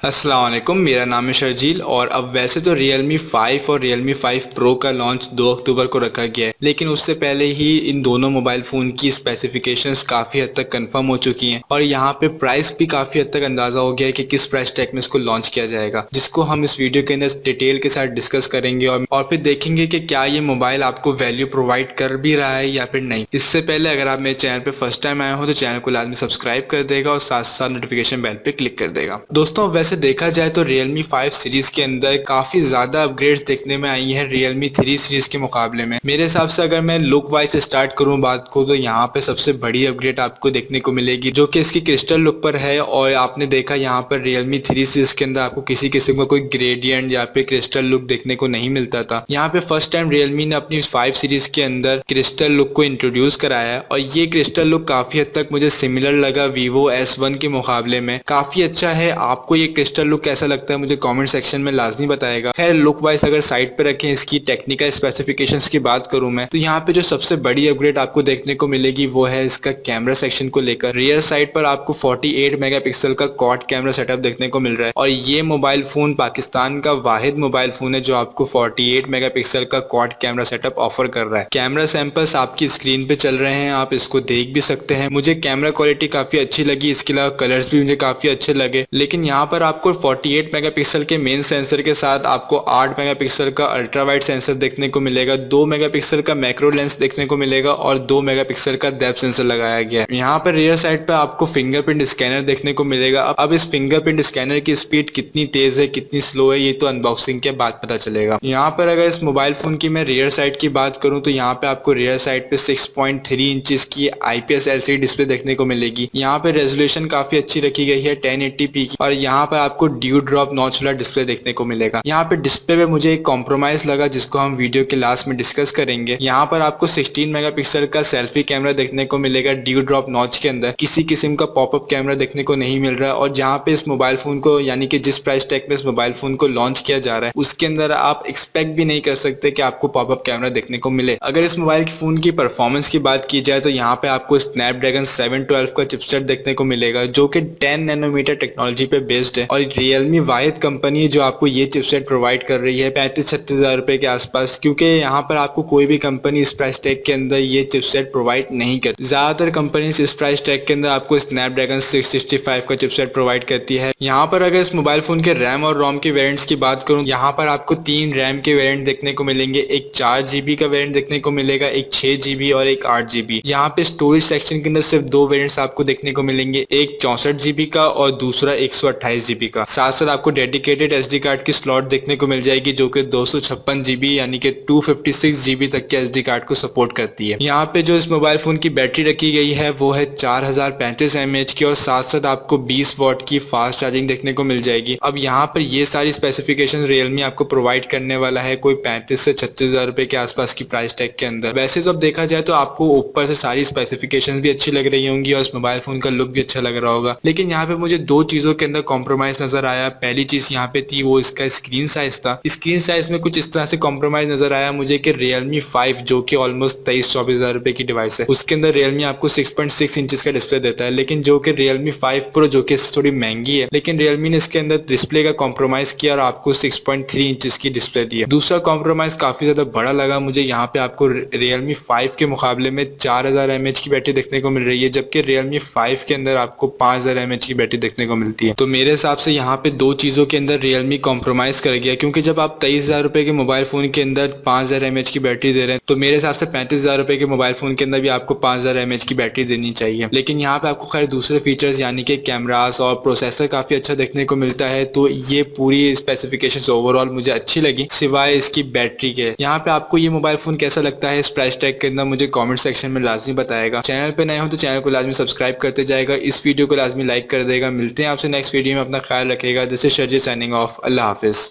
अस्सलाम वालेकुम, मेरा नाम है शर्जील। और अब वैसे तो Realme 5 और Realme 5 Pro का लॉन्च 2 अक्टूबर को रखा गया है, लेकिन उससे पहले ही इन दोनों मोबाइल फ़ोन की स्पेसिफिकेशंस काफ़ी हद तक कंफर्म हो चुकी हैं और यहाँ पे प्राइस भी काफ़ी हद तक अंदाज़ा हो गया है कि किस प्राइस टैग में इसको लॉन्च किया जाएगा, जिसको हम इस वीडियो के अंदर डिटेल के साथ डिस्कस करेंगे और फिर देखेंगे कि क्या ये मोबाइल आपको वैल्यू प्रोवाइड कर भी रहा है या फिर नहीं। इससे पहले अगर आप मेरे चैनल पे फर्स्ट टाइम आए हो तो चैनल को लाजमी सब्सक्राइब कर देगा और साथ साथ नोटिफिकेशन बेल पे क्लिक कर देगा। दोस्तों, वैसे देखा जाए तो Realme 5 सीरीज के अंदर काफी ज्यादा अपग्रेड्स देखने में आई हैं Realme 3 सीरीज के मुकाबले में। मेरे हिसाब से अगर मैं लुक वाइज स्टार्ट करूं बात को, तो यहाँ पे सबसे बड़ी अपग्रेड आपको देखने को मिलेगी जो कि इसकी क्रिस्टल लुक पर है। और आपने देखा यहाँ पर Realme 3 सीरीज के अंदर आपको किसी किस्म का कोई ग्रेडियंट या फिर क्रिस्टल लुक देखने को नहीं मिलता था। यहाँ पे फर्स्ट टाइम Realme ने अपनी 5 सीरीज के अंदर क्रिस्टल लुक को इंट्रोड्यूस कराया है और ये क्रिस्टल लुक काफी हद तक मुझे सिमिलर लगा Vivo S1 के मुकाबले में। काफी अच्छा है। आपको ये क्रिस्टल लुक कैसा लगता है मुझे कमेंट सेक्शन में लाजमी बताएगा। खैर, लुक वाइज अगर साइड पे रखें, इसकी टेक्निकल स्पेसिफिकेशंस की बात करूं मैं, तो यहाँ पे जो सबसे बड़ी अपग्रेड आपको देखने को मिलेगी वो है इसका कैमरा सेक्शन को लेकर। रियर साइड पर आपको 48 मेगापिक्सल का क्वाड कैमरा सेटअप देखने को मिल रहा है और ये मोबाइल फोन पाकिस्तान का वाहिद मोबाइल फोन है जो आपको 48 मेगापिक्सल का क्वाड कैमरा सेटअप ऑफर कर रहा है। कैमरा सैंपल्स आपकी स्क्रीन पे चल रहे हैं, आप इसको देख भी सकते हैं। मुझे कैमरा क्वालिटी काफी अच्छी लगी, इसके अलावा कलर्स भी मुझे काफी अच्छे लगे। लेकिन यहाँ पर आपको 48 मेगापिक्सल के मेन सेंसर के साथ आपको 8 मेगापिक्सल का अल्ट्रा वाइड सेंसर देखने को मिलेगा, 2 मेगापिक्सल का मैक्रो लेंस देखने को मिलेगा और 2 मेगापिक्सल का डेप्थ सेंसर लगाया गया है। यहाँ पर रियर साइड पे आपको फिंगरप्रिंट स्कैनर देखने को मिलेगा। अब इस फिंगरप्रिंट स्कैनर की स्पीड कितनी तेज है कितनी स्लो है ये तो अनबॉक्सिंग के बाद पता चलेगा। यहाँ पर अगर इस मोबाइल फोन की मैं रियर साइड की बात करूँ तो यहाँ पे आपको रियर साइड पे 6.3 इंचेस की IPS LCD डिस्प्ले देखने को मिलेगी। यहाँ पे रेजोल्यूशन काफी अच्छी रखी गई है 1080p की और यहाँ पर आपको ड्यू ड्रॉप नॉच वाला डिस्प्ले देखने को मिलेगा। यहाँ पे डिस्प्ले पे मुझे एक कॉम्प्रोमाइज लगा जिसको हम वीडियो के लास्ट में डिस्कस करेंगे। यहाँ पर आपको 16 मेगापिक्सल का सेल्फी कैमरा देखने को मिलेगा ड्यू ड्रॉप नॉच के अंदर। किसी किस्म का पॉपअप कैमरा देखने को नहीं मिल रहा है और जहाँ पे इस मोबाइल फोन को यानी कि जिस प्राइस टैग पे इस मोबाइल फोन को लॉन्च किया जा रहा है उसके अंदर आप एक्सपेक्ट भी नहीं कर सकते कि आपको पॉपअप कैमरा देखने को मिले। अगर इस मोबाइल फोन की परफॉर्मेंस की बात की जाए तो यहाँ पे आपको स्नैपड्रैगन 712 का चिपसेट देखने को मिलेगा जो कि 10 नैनोमीटर टेक्नोलॉजी पे बेस्ड है और Realme वाहिद कंपनी जो आपको ये चिपसेट प्रोवाइड कर रही है 35-36 हजार रुपए के आसपास, क्योंकि यहाँ पर आपको कोई भी कंपनी इस प्राइस टैग के अंदर ये चिपसेट प्रोवाइड नहीं करती। ज्यादातर कंपनी इस प्राइस टैग के अंदर आपको स्नैपड्रैगन 665 का चिपसेट प्रोवाइड करती है। यहाँ पर अगर इस मोबाइल फोन के रैम और रोम के वेरिएंट्स की बात करूँ, यहाँ पर आपको 3 रैम के वेरिएंट देखने को मिलेंगे। एक 4GB का वेरिएंट देखने को मिलेगा, एक 6GB और एक 8GB। यहाँ पे स्टोरेज सेक्शन के अंदर सिर्फ 2 वेरिएंट्स आपको देखने को मिलेंगे, एक 64GB का और दूसरा 128GB का। साथ साथ आपको डेडिकेटेड SD कार्ड की स्लॉट देखने को मिल जाएगी जो कि 256GB यानी कि 256GB तक के SD कार्ड को सपोर्ट करती है। यहाँ पे जो इस मोबाइल फोन की बैटरी रखी गई है वो है 4035 mAh की और साथ साथ आपको 20 वॉट की फास्ट चार्जिंग देखने को मिल जाएगी। अब यहाँ पर ये सारी स्पेसिफिकेशन Realme आपको प्रोवाइड करने वाला है कोई 35 से 36 हजार रुपए के आसपास की प्राइस टैग के अंदर। वैसे तो अब देखा जाए तो आपको ऊपर से सारी स्पेसिफिकेशन भी अच्छी लग रही होंगी और इस मोबाइल फोन का लुक भी अच्छा लग रहा होगा, लेकिन यहाँ पे मुझे 2 चीजों के अंदर कॉम्प्रोमाइज नजर आया। पहली चीज यहाँ पे थी वो इसका स्क्रीन साइज था। स्क्रीन साइज में कुछ इस तरह से कॉम्प्रोमाइज नजर आया मुझे कि Realme 5 जो कि ऑलमोस्ट 23-24 हजार रुपए की डिवाइस है उसके अंदर Realme आपको 6.6 इंचेस का डिस्प्ले देता है, लेकिन जो कि Realme 5 Pro जो कि थोड़ी महंगी है, लेकिन Realme ने इसके अंदर डिस्प्ले का कॉम्प्रोमाइज किया और आपको 6.3 इंचेस की डिस्प्ले दी है। दूसरा कॉम्प्रोमाइज काफी ज्यादा बड़ा लगा मुझे, यहाँ पे आपको Realme 5 के मुकाबले में 4000 mAh की बैटरी देखने को मिल रही है, जबकि Realme 5 के अंदर आपको 5000 mAh की बैटरी देखने को मिलती है। तो मेरे हिसाब से यहाँ पे 2 चीजों के अंदर Realme कॉम्प्रोमाइज कर गया, क्योंकि जब आप 23,000 रुपए के मोबाइल फोन के अंदर 5000 mAh की बैटरी दे रहे हैं तो मेरे हिसाब से 35,000 रुपए के मोबाइल फोन के अंदर भी आपको 5000 mAh की बैटरी देनी चाहिए। लेकिन यहाँ पे आपको खैर दूसरे फीचर्स यानी कि कैमरास और प्रोसेसर काफी अच्छा देखने को मिलता है, तो ये पूरी स्पेसिफिकेशंस ओवरऑल मुझे अच्छी लगी सिवाय इसकी बैटरी के। यहाँ पे आपको ये मोबाइल फोन कैसा लगता है इस प्राइस टैग के अंदर मुझे कमेंट सेक्शन में लाजमी बताएगा। चैनल पे नए हो तो चैनल को लाजमी सब्सक्राइब करते जाएगा, इस वीडियो को लाजमी लाइक कर देगा। मिलते हैं आपसे नेक्स्ट वीडियो में, अपना ख्याल रखेगा। This is Sharjeel signing off. Allah Hafiz.